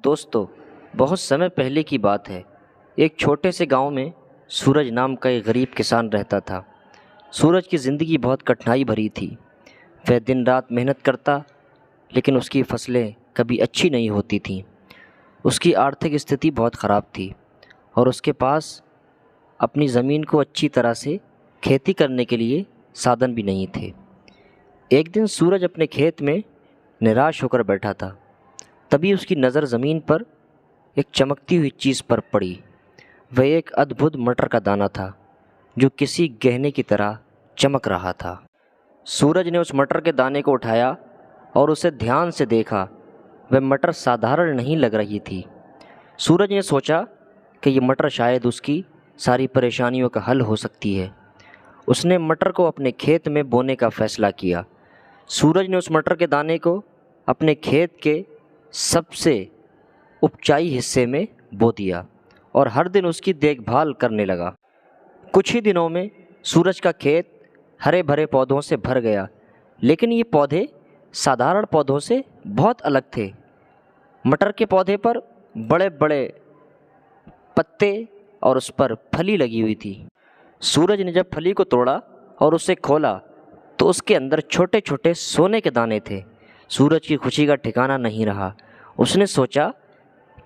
दोस्तों, बहुत समय पहले की बात है। एक छोटे से गांव में सूरज नाम का एक गरीब किसान रहता था। सूरज की ज़िंदगी बहुत कठिनाई भरी थी। वह दिन रात मेहनत करता, लेकिन उसकी फसलें कभी अच्छी नहीं होती थीं। उसकी आर्थिक स्थिति बहुत ख़राब थी और उसके पास अपनी ज़मीन को अच्छी तरह से खेती करने के लिए साधन भी नहीं थे। एक दिन सूरज अपने खेत में निराश होकर बैठा था। तभी उसकी नज़र ज़मीन पर एक चमकती हुई चीज़ पर पड़ी। वह एक अद्भुत मटर का दाना था जो किसी गहने की तरह चमक रहा था। सूरज ने उस मटर के दाने को उठाया और उसे ध्यान से देखा। वह मटर साधारण नहीं लग रही थी। सूरज ने सोचा कि ये मटर शायद उसकी सारी परेशानियों का हल हो सकती है। उसने मटर को अपने खेत में बोने का फैसला किया। सूरज ने उस मटर के दाने को अपने खेत के सबसे ऊंचाई हिस्से में बो दिया और हर दिन उसकी देखभाल करने लगा। कुछ ही दिनों में सूरज का खेत हरे भरे पौधों से भर गया, लेकिन ये पौधे साधारण पौधों से बहुत अलग थे। मटर के पौधे पर बड़े बड़े पत्ते और उस पर फली लगी हुई थी। सूरज ने जब फली को तोड़ा और उसे खोला तो उसके अंदर छोटे छोटे सोने के दाने थे। सूरज की खुशी का ठिकाना नहीं रहा। उसने सोचा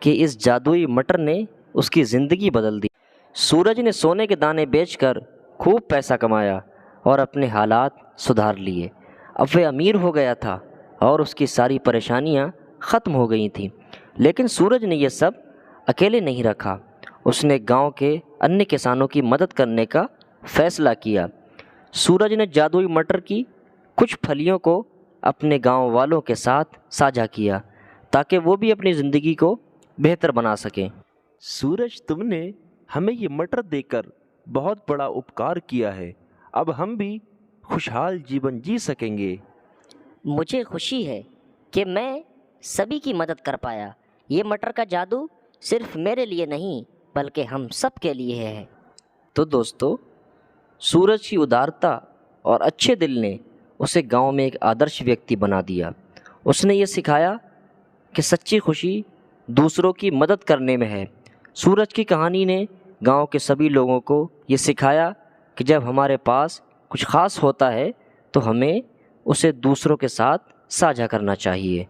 कि इस जादुई मटर ने उसकी ज़िंदगी बदल दी। सूरज ने सोने के दाने बेचकर खूब पैसा कमाया और अपने हालात सुधार लिए। अब वह अमीर हो गया था और उसकी सारी परेशानियां ख़त्म हो गई थीं। लेकिन सूरज ने यह सब अकेले नहीं रखा। उसने गांव के अन्य किसानों की मदद करने का फैसला किया। सूरज ने जादुई मटर की कुछ फलियों को अपने गांव वालों के साथ साझा किया ताकि वो भी अपनी ज़िंदगी को बेहतर बना सकें। सूरज, तुमने हमें ये मटर देकर बहुत बड़ा उपकार किया है। अब हम भी खुशहाल जीवन जी सकेंगे। मुझे खुशी है कि मैं सभी की मदद कर पाया। ये मटर का जादू सिर्फ मेरे लिए नहीं बल्कि हम सब के लिए है। तो दोस्तों, सूरज की उदारता और अच्छे दिल ने उसे गांव में एक आदर्श व्यक्ति बना दिया। उसने ये सिखाया कि सच्ची खुशी दूसरों की मदद करने में है। सूरज की कहानी ने गांव के सभी लोगों को ये सिखाया कि जब हमारे पास कुछ ख़ास होता है तो हमें उसे दूसरों के साथ साझा करना चाहिए।